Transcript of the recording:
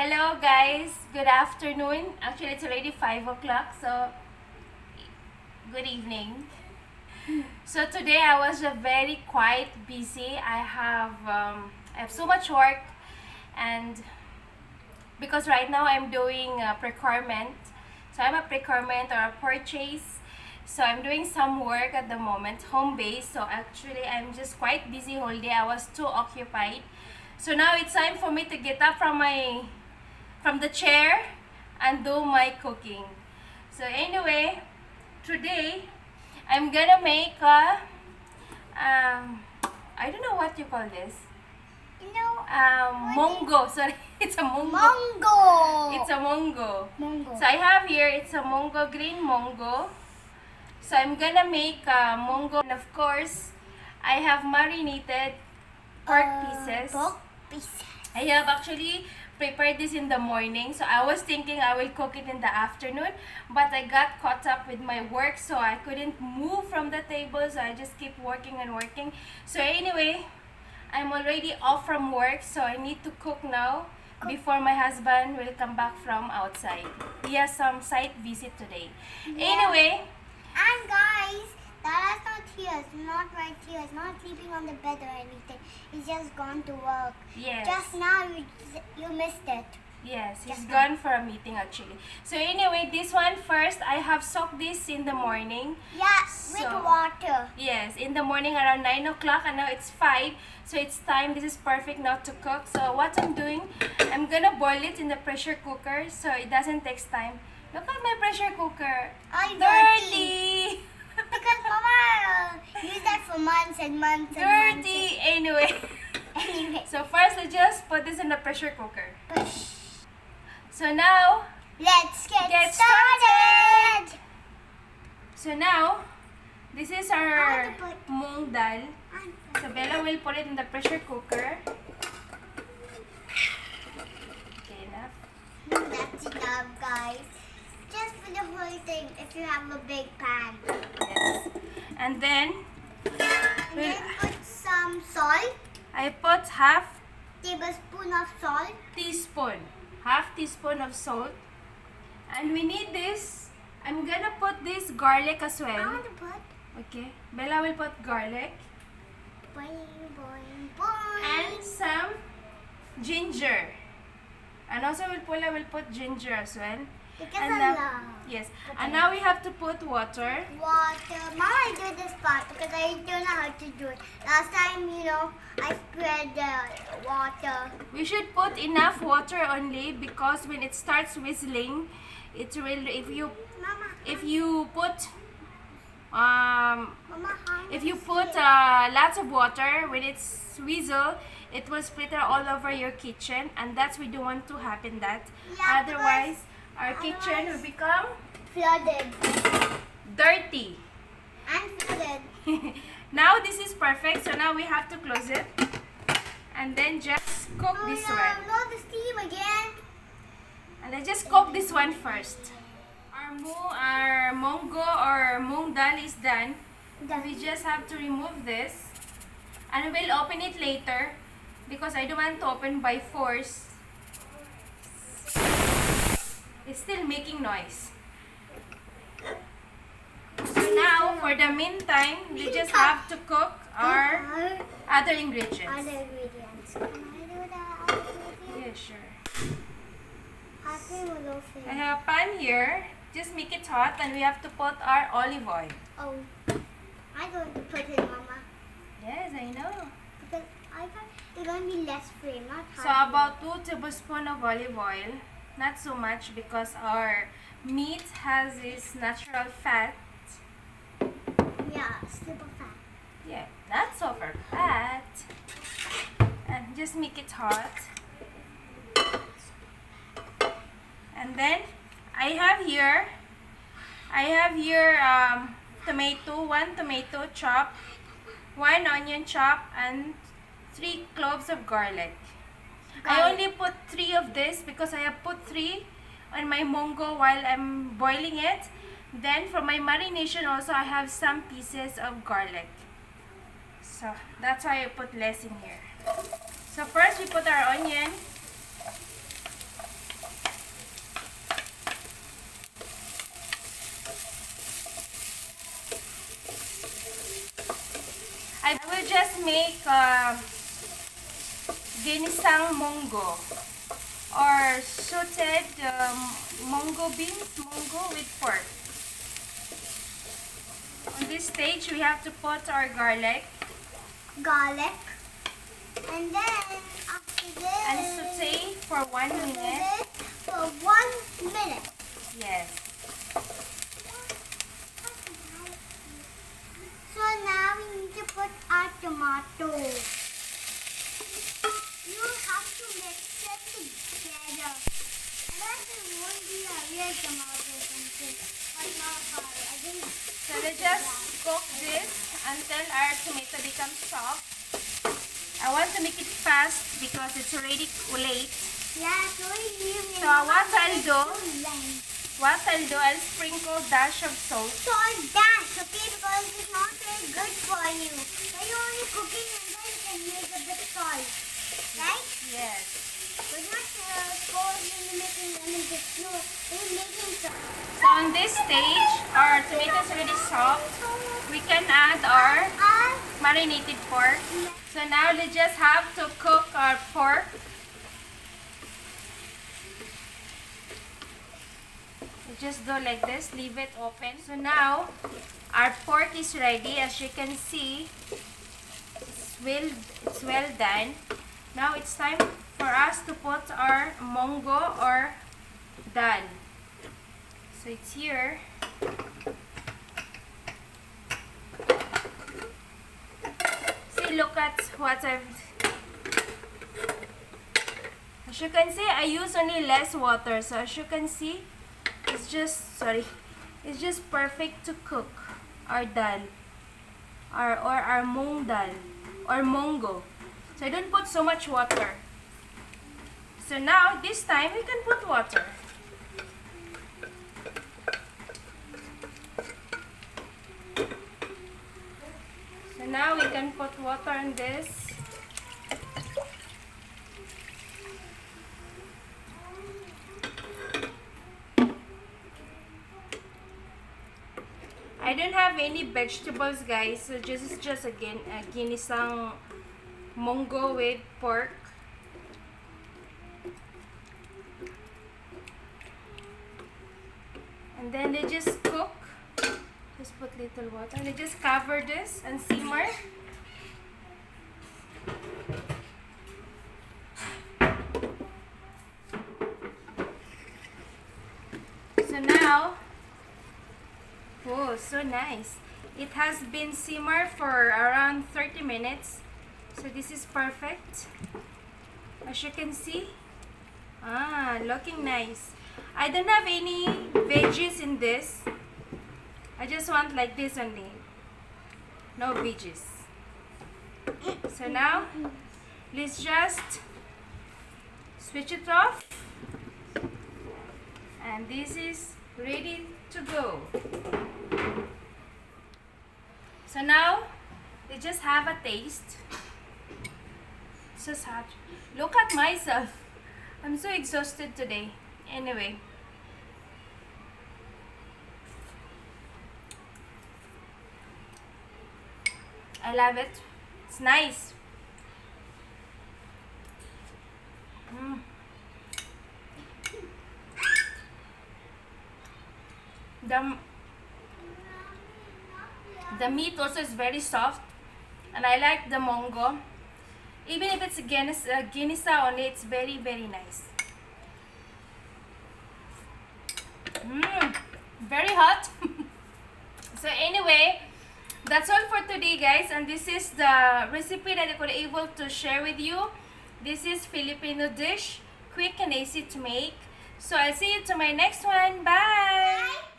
Hello guys, good afternoon. Actually, it's already 5 o'clock, so good evening. So today I was very quite busy. I have so much work, and because right now I'm doing a procurement. So I'm a procurement or a purchase. So I'm doing some work at the moment, home base. So actually I'm just quite busy whole day. I was too occupied. So now it's time for me to get up from the chair and do my cooking. So anyway, today I'm gonna make a I don't know what you call this. Mongo. Sorry, it's a mongo. Mongo. It's a mongo. Mongo. So I have here, it's a mongo, green mongo. So I'm gonna make a mongo, and of course I have marinated pork pieces. Pork pieces. I have actually prepared this in the morning, so I was thinking I will cook it in the afternoon, but I got caught up with my work, so I couldn't move from the table, so I just keep working and working. So anyway, I'm already off from work, so I need to cook now before my husband will come back from outside. He has some site visit today. Anyway, And guys, Dada's not here. It's not right here. It's not sleeping on the bed or anything. He's just gone to work. yes. Just now you missed it. Yes, he's Just gone for a meeting actually. So anyway, this one first, I have soaked this in the morning. Yeah, So- with water. Yes, in the morning around 9 o'clock, and now it's 5. So it's time, this is perfect now to cook. So what I'm doing, I'm gonna boil it in the pressure cooker so it doesn't take time. Look at my pressure cooker. Ay, Dirty! Because Mama used that for months and months and months. Dirty! Anyway. Anyway, So first, I just put this in the pressure cooker. push. So now, Let's get Get started. so now, this is I our want to put- moong dal. So Bella will put it in the pressure cooker. Okay, enough. That's enough, guys. Just for the whole thing, if you have a big pan. Yes. And then, And then put some salt, I put half tablespoon of salt. half teaspoon of salt. And we need this. I'm gonna put this garlic as I well. want to put Okay. Bella will put garlic. boing, boing, boing. And some ginger. And also Paula will put ginger as well. Because And I now, love yes. And now we have to put water. water. Mama, I do this part because I don't know how to do it. Last time, I spread the water. We should put enough water only because when it starts whistling, it will Mama, if you put Mama, how if you is put it? lots of water, when it's whistle, it will splatter all over your kitchen, and that's we don't want to happen that. Yeah, Otherwise, our kitchen will become flooded dirty. and flooded. Now this is perfect, so now we have to close it and then just cook Oh this no, one. not the steam again. And then just cook this one first. Our mongo or moong dal is done. We just have to remove this, and we'll open it later because I don't want to open by force. It's still making noise. So now, for the meantime, we just have to cook our other ingredients. Other ingredients. Can I do the other ingredients? Yeah, sure. Happy with I have a pan here. Just make it hot, and we have to put our olive oil. Oh, I'm going to put it, Mama. Yes, I know. Because I thought it's going to be less flame, not So high. about 2 tablespoons of olive oil. Not so much because our meat has this natural fat. Yeah, super fat. Yeah, not so for fat. And just make it hot. And then I have here tomato, 1 tomato chop, 1 onion chop, and 3 cloves of garlic. I only put 3 of this because I have put 3 on my mongo while I'm boiling it. Then for my marination also, I have some pieces of garlic. So that's why I put less in here. So first we put our onion. just make Ginisang mongo or sauteed mongo beans, mongo with pork. On this stage, we have to put our garlic and then after this, and saute for 1 minute. For 1 minute. Yes. So now we need to put our tomato. You have to mix it together. Otherwise it won't be a real tomato something. Or not hard. I think. So let's just cook this until our tomato becomes soft. I want to make it fast because it's already late. Yeah, so you So what I'll do, I'll sprinkle dash of salt. Salt dash, okay, because it's not very good for you. So you're only cooking and then you can use a bit salt, right? Yes. But not cold when you're making lemon juice. No, when you're making salt. So on this stage, our tomato is already soft. We can add our marinated pork. So now we just have to cook our pork. We just do like this, leave it open. So now our pork is ready. As you can see, it's well done. Now it's time for us to put our mongo or Dahl. So it's here. See, look at what as you can see, I use only less water. So as you can see, it's just perfect to cook our Dahl or our moong Dahl or mongo. So I don't put so much water. So now this time we can put water. So now we can put water in this. I don't have any vegetables, guys. So it's just again a ginisang mongo with pork. And then they just cook. Just put little water. And they just cover this and simmer. So now, oh, so nice. It has been simmered for around 30 minutes. So this is perfect. As you can see, looking nice. I don't have any veggies in this. I just want like this only. No veggies. So now, let's just switch it off. And this is ready to go. So now, they just have a taste. So sad. Look at myself. I'm so exhausted today. Anyway. I love it. It's nice. The meat also is very soft, and I like the mongo. Even if it's ginisa only, it's very, very nice. Very hot. So anyway, that's all for today, guys, and this is the recipe that I could able to share with you. This is Filipino dish, quick and easy to make. So I'll see you to my next one. Bye.